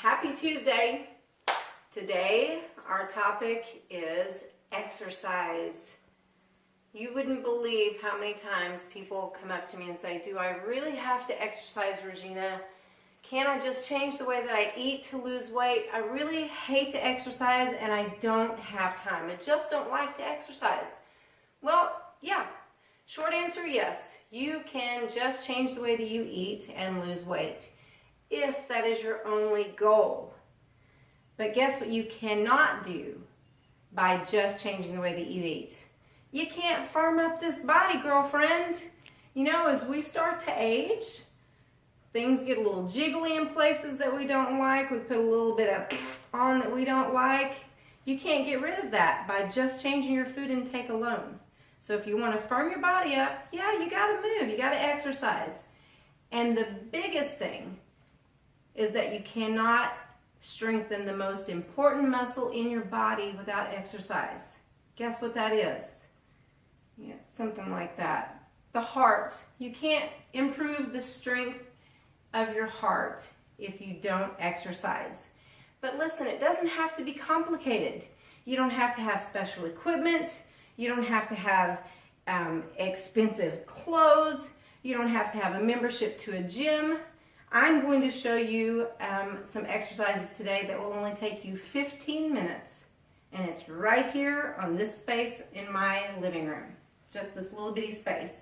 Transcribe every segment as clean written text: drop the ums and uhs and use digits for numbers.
Happy Tuesday. Today our topic is exercise. You wouldn't believe how many times people come up to me and say, do I really have to exercise, Regina? Can't I just change the way that I eat to lose weight? I really hate to exercise and I don't have time. I just don't like to exercise. Well, yeah. Short answer, yes. You can just change the way that you eat and lose weight, if that is your only goal. But guess what you cannot do by just changing the way that you eat? You can't firm up this body, girlfriend. You know, as we start to age, things get a little jiggly in places that we don't like. We put a little bit of on that we don't like. You can't get rid of that by just changing your food intake alone. So if you want to firm your body up, yeah, you got to move. You got to exercise. And the biggest thing is that you cannot strengthen the most important muscle in your body without exercise. Guess what that is? Yeah, something like that. The heart. You can't improve the strength of your heart if you don't exercise. But listen, it doesn't have to be complicated. You don't have to have special equipment. You don't have to have expensive clothes. You don't have to have a membership to a gym. I'm going to show you some exercises today that will only take you 15 minutes. And it's right here on this space in my living room. Just this little bitty space.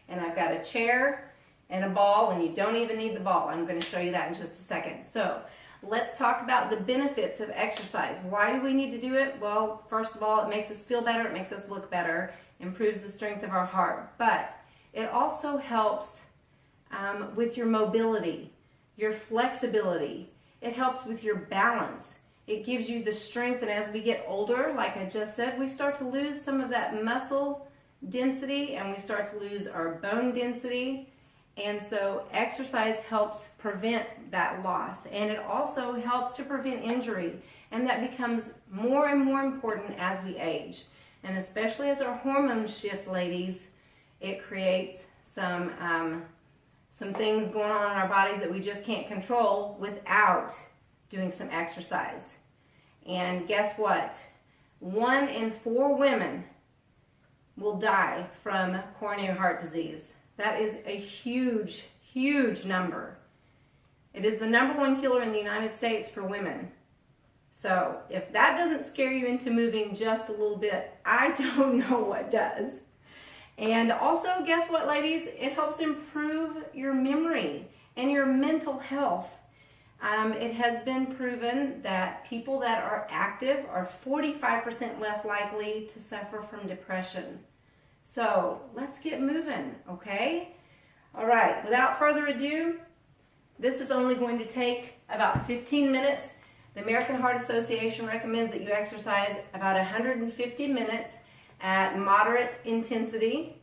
And I've got a chair and a ball, and you don't even need the ball. I'm going to show you that in just a second. So let's talk about the benefits of exercise. Why do we need to do it? Well, first of all, it makes us feel better. It makes us look better. Improves the strength of our heart. But it also helps with your mobility, your flexibility. It helps with your balance. It gives you the strength, and as we get older, like I just said, we start to lose some of that muscle density and we start to lose our bone density. And so exercise helps prevent that loss, and it also helps to prevent injury, and that becomes more and more important as we age. And especially as our hormones shift, ladies, it creates some things going on in our bodies that we just can't control without doing some exercise. And guess what? 1 in 4 women will die from coronary heart disease. That is a huge, huge number. It is the #1 killer in the United States for women. So if that doesn't scare you into moving just a little bit, I don't know what does. And also, guess what, ladies? It helps improve your memory and your mental health. It has been proven that people that are active are 45% less likely to suffer from depression. So let's get moving, okay? All right, without further ado, this is only going to take about 15 minutes. The American Heart Association recommends that you exercise about 150 minutes at moderate intensity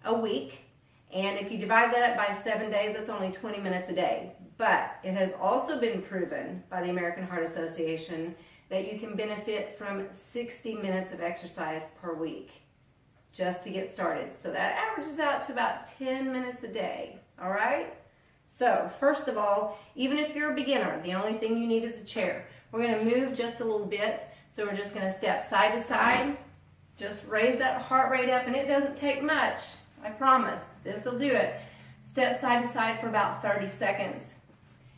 a week. And if you divide that up by 7 days, that's only 20 minutes a day. But it has also been proven by the American Heart Association that you can benefit from 60 minutes of exercise per week just to get started. So that averages out to about 10 minutes a day, all right? So first of all, even if you're a beginner, the only thing you need is a chair. We're gonna move just a little bit. So we're just gonna step side to side, just raise that heart rate up, and it doesn't take much, I promise. This will do it. Step side to side for about 30 seconds.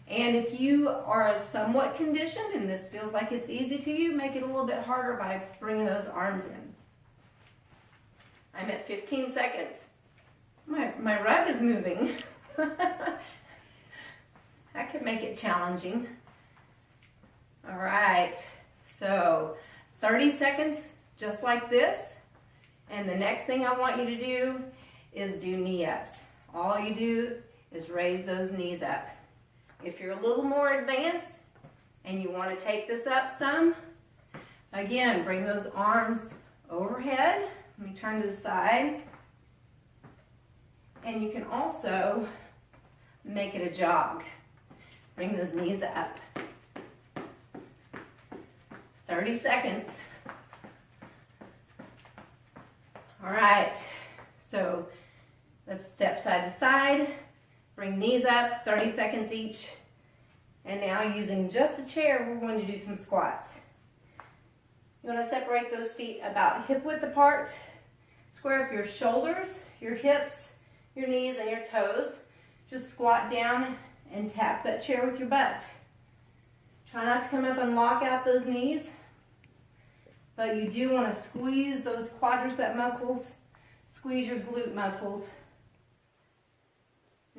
And if you are somewhat conditioned and this feels like it's easy to you, make it a little bit harder by bringing those arms in. I'm at 15 seconds. My rug is moving. That could make it challenging. All right, so 30 seconds, just like this. And the next thing I want you to do is do knee-ups. All you do is raise those knees up. If you're a little more advanced and you want to take this up some, again, bring those arms overhead. Let me turn to the side. And you can also make it a jog. Bring those knees up. 30 seconds. All right, so let's step side to side. Bring knees up, 30 seconds each. And now using just a chair, we're going to do some squats. You want to separate those feet about hip width apart. Square up your shoulders, your hips, your knees, and your toes. Just squat down and tap that chair with your butt. Try not to come up and lock out those knees, but you do want to squeeze those quadricep muscles, squeeze your glute muscles.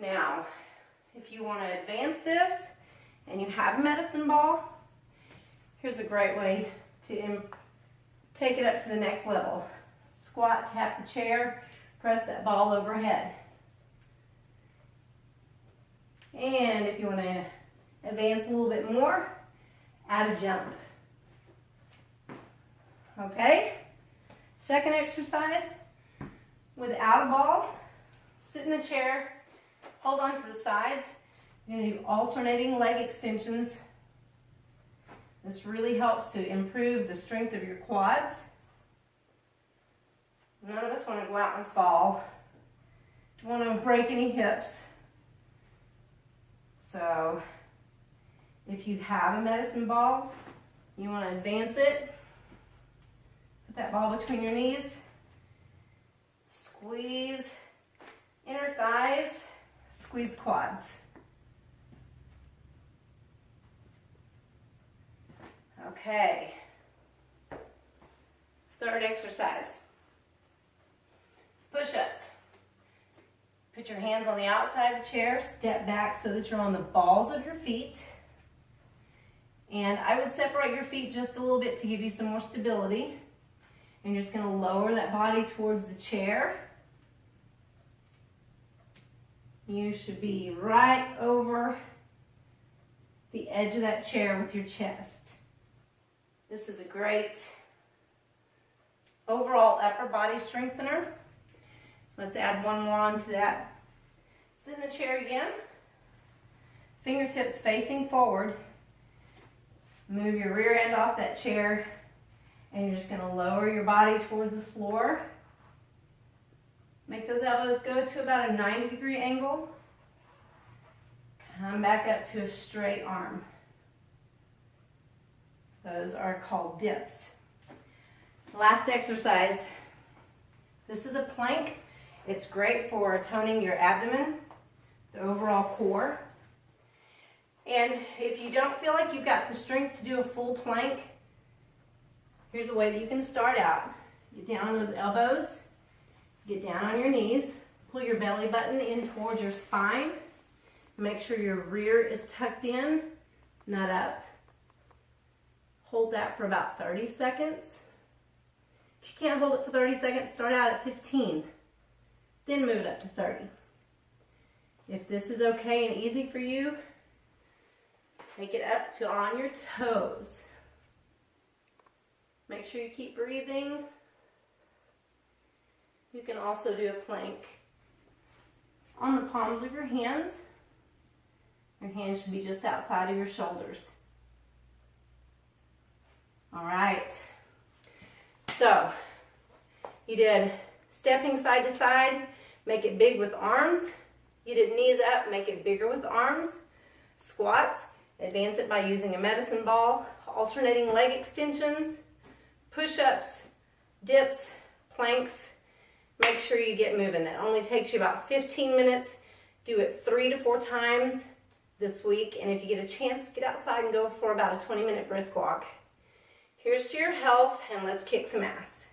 Now, if you want to advance this and you have a medicine ball, here's a great way to take it up to the next level. Squat, tap the chair, press that ball overhead. And if you want to advance a little bit more, add a jump. Okay? Second exercise, without a ball, sit in the chair, hold on to the sides. You're going to do alternating leg extensions. This really helps to improve the strength of your quads. None of us want to go out and fall. Don't want to break any hips. So, if you have a medicine ball, you want to advance it. Put that ball between your knees. Squeeze inner thighs, squeeze quads. Okay. Third exercise. Push-ups. Put your hands on the outside of the chair, step back so that you're on the balls of your feet. And I would separate your feet just a little bit to give you some more stability. And you're just going to lower that body towards the chair. You should be right over the edge of that chair with your chest. This is a great overall upper body strengthener. Let's add one more onto that. Sit in the chair again. Fingertips facing forward. Move your rear end off that chair, and you're just going to lower your body towards the floor. Make those elbows go to about a 90-degree angle. Come back up to a straight arm. Those are called dips. Last exercise. This is a plank. It's great for toning your abdomen, the overall core. And if you don't feel like you've got the strength to do a full plank, here's a way that you can start out. Get down on those elbows, get down on your knees, pull your belly button in towards your spine. Make sure your rear is tucked in, not up. Hold that for about 30 seconds. If you can't hold it for 30 seconds, start out at 15. Then move it up to 30. If this is okay and easy for you, take it up to on your toes. Make sure you keep breathing. You can also do a plank on the palms of your hands. Your hands should be just outside of your shoulders. All right. So, you did stepping side to side, make it big with arms. You did knees up, make it bigger with arms. Squats, advance it by using a medicine ball. Alternating leg extensions, push-ups, dips, planks. Make sure you get moving. That only takes you about 15 minutes. Do it 3 to 4 times this week. And if you get a chance, get outside and go for about a 20-minute brisk walk. Here's to your health, and let's kick some ass.